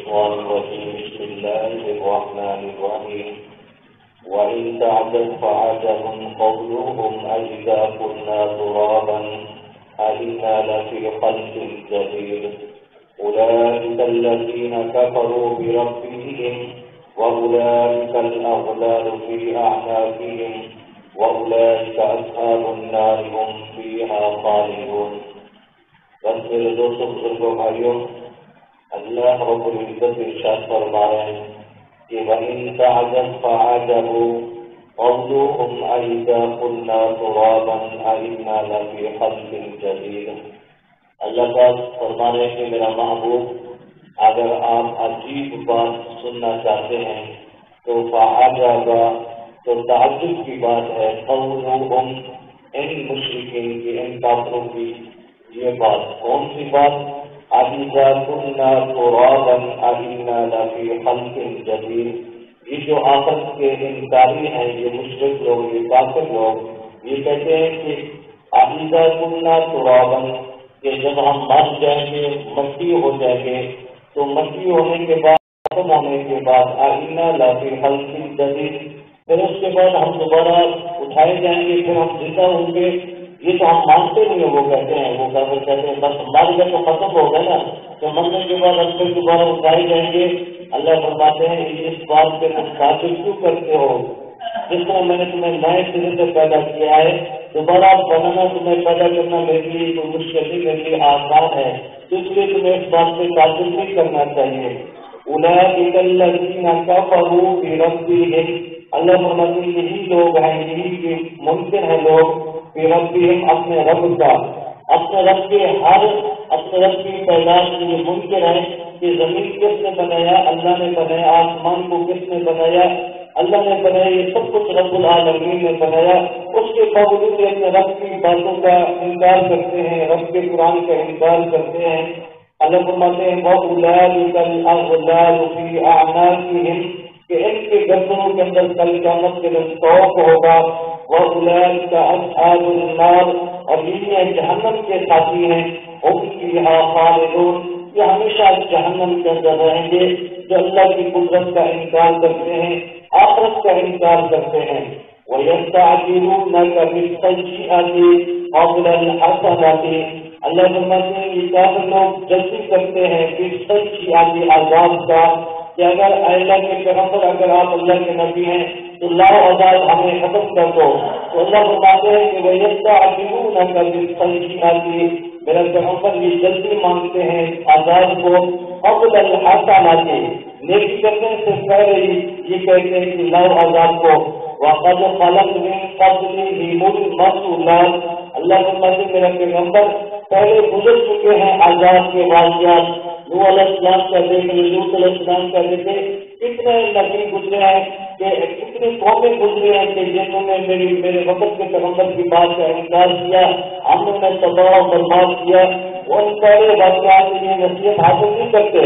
الشيطان الرجيم بسم الله الرحمن الرحيم وإن تعجب فعجب قولهم أإذا كنا ترابا أإنا لفي خلق جديد أولئك الذين كفروا بربهم وأولئك الأغلال في أعناقهم وأولئك أصحاب النار هم فيها خالدون. بس میرے دوستوں بزرگوں بھائیوں، اللہ رب العزت ارشاد فرما رہے ہیں کہ وَإِن تَعْجَبْ فَعَجَبٌ قَوْلُهُمْ أَإِذَا كُنَّا تُرَابًا أَإِنَّا لَفِي خَلْقٍ جَدِيدٍ۔ اللہ تعالیٰ فرما رہے ہیں کہ میرا محبوب، اگر آپ عجیب بات سننا چاہتے ہیں تو فَعَجَبَ، تو تعجب کی بات ہے، قَوْلُهُمْ، ان مشرکین کی، ان کافروں کی یہ بات۔ کون سی بات؟ أَإِذَا كُنَّا تُرَابًا أَإِنَّا لَفِي خَلْقٍ جَدِيدٍ۔ یہ جو آخرت کے انکاری ہیں، یہ مشرک لوگ، یہ کافر لوگ، یہ کہتے ہیں کہ أَإِذَا كُنَّا تُرَابًا، کہ جب ہم مر جائیں گے، مٹی ہو جائیں گے، تو مٹی ہونے کے بعد، ختم ہونے کے بعد أَإِنَّا لَفِي خَلْقٍ جَدِيدٍ، پھر اس کے بعد ہم دوبارہ اٹھائے جائیں گے، پھر ہم زندہ ہوں گے۔ یہ تو ہم مانتے نہیں ہیں، وہ کہتے ہیں، وہ کافر کہتے ہیں بس مر گئے تو ختم ہو گئے نا، تو مرنے کے بعد ہم پھر دوبارہ اٹھائے جائیں گے۔ اللہ فرماتے ہیں اس بات پہ تم تعجب کیوں کرتے ہو؟ جس طرح میں نے تمہیں نئے سرے سے پیدا کیا ہے، دوبارہ بنانا، تمہیں پیدا کرنا میرے لیے کوئی مشکل نہیں، میرے لیے آسان ہے، تو اس لیے تمہیں اس بات پہ تعجب نہیں کرنا چاہیے۔ أولئك الذين كفروا بربهم، اللہ فرماتے ہیں یہی لوگ ہیں، یہی کہ ممکن ہے لوگ بربهم، اپنے رب کا، اپنے رب کے اپنے رب کی پیدائش کے لیے ممکن ہے کہ زمین کس نے بنایا؟ اللہ نے بنایا۔ آسمان کو کس نے بنایا؟ اللہ نے بنایا۔ یہ سب کچھ رب العالمین نے بنایا، اس کے باوجود یہ اپنے رب کی باتوں کا انکار کرتے ہیں، رب کے قرآن کا انکار کرتے ہیں۔ اللہ فرماتے ہیں وَأُولَئِكَ الْأَغْلَالُ فِي أَعْنَاقِهِمْ، کہ ان کے گردنوں کے اندر کل قیامت کے دن طوق ہوگا۔ وَأُولَئِكَ أَصْحَابُ النَّارِ، اور یہ جہنم کے ساتھی ہیں، ہم فیہا خالدون، یہ ہمیشہ جہنم کے اندر رہیں گے، جو اللہ کی قدرت کا انکار کرتے ہیں، آخرت کا انکار کرتے ہیں۔ وَيَسْتَعْجِلُونَكَ بِالسَّيِّئَةِ قَبْلَ الْحَسَنَةِ، اللہ فرماتے ہیں یہ کافر لوگ جلدی کرتے ہیں بالسیئۃ، عذاب کا، کہ اگر اللہ کے پیغمبر، اگر آپ اللہ کے نبی ہیں تو لاؤ عذاب ہمیں ختم کر دو۔ تو اللہ فرماتے ہیں کہ وَيَسْتَعْجِلُونَكَ بِالسَّيِّئَةِ، میرا پیغمبر یہ جلدی مانگتے ہیں عذاب کو، قبل الحسنۃ، نیکی کرنے سے پہلے یہ کہتے ہیں کہ لاؤ عذاب کو۔ وَقَدْ خَلَتْ مِن قَبْلِهِمُ الرَّسُولَاتُ، اللہ فرماتے ہیں میرا پیغمبر پہلے گزر چکے ہیں عذاب کے واقعات۔ نوح علیہ السلام کا دیکھ، لوط علیہ السلام کا دیکھے، کتنے نبی گزرے ہیں، کہ کتنی قومیں گزرے ہیں کہ جنہوں نے میرے وقت کے پیغمبر کی بات کا انکار کیا، ہم نے تباہ و برباد کیا۔ وہ ان سارے واقعات کے لیے نصیحت حاصل نہیں کرتے۔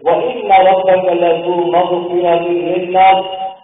وَإِنَّ رَبَّكَ لَذُو مَغْفِرَةٍ لِلنَّاسِ،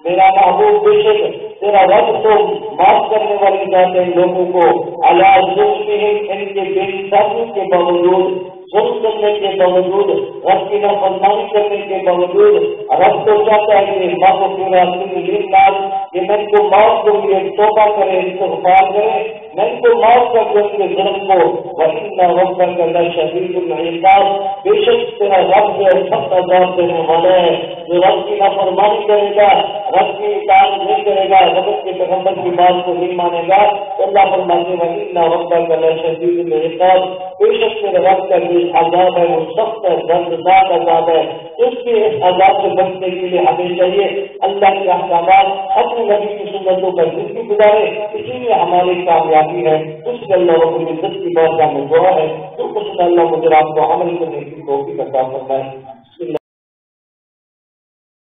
میرا محبوب بے شک تیرا رب تو معاف کرنے والی ذات ہے لوگوں کو، علی ظلمہم، ان کے بے انصافی کے باوجود، ظلم کرنے کے باوجود، رب کی نافرمانی کرنے کے باوجود، رب تو چاہتا ہے کہ مغفرۃ للناس، کہ میں ان کو معاف کروں گے، توبہ کرے، استغفار کرے، میں ان کو معاف کر دوں کے ظلم کو۔ وَإِنَّ رَبَّكَ لَشَدِيدُ الْعِقَابِ، بے شک تیرا رب جو ہے سخت عذاب دینے والا ہے۔ جو رب کی نافرمانی کرے گا، رب کی اطاعت نہیں کرے گا، رب کے پیغمبر کی بات کو نہیں مانے گا، تو اللہ فرماتے ہیں وَإِنَّ رَبَّكَ لَشَدِيدُ الْعِقَابِ، بے شک تیرے رب کا جو عذاب ہے وہ سخت ہے، دردناک عذاب ہے۔ اس کے اس عذاب سے بچنے کے لیے ہمیں چاہیے اللہ کے احکامات، اپنے نبی کی سنتوں پر زندگی گزارے، اسی لیے ہماری کامیابی ہے۔ اس کے اللہ رب العزت کی بات کا ہمیں دعا ہے، تو کچھ اللہ مجھے آپ کو عمل کرنے کی توفیق عطا فرمائے۔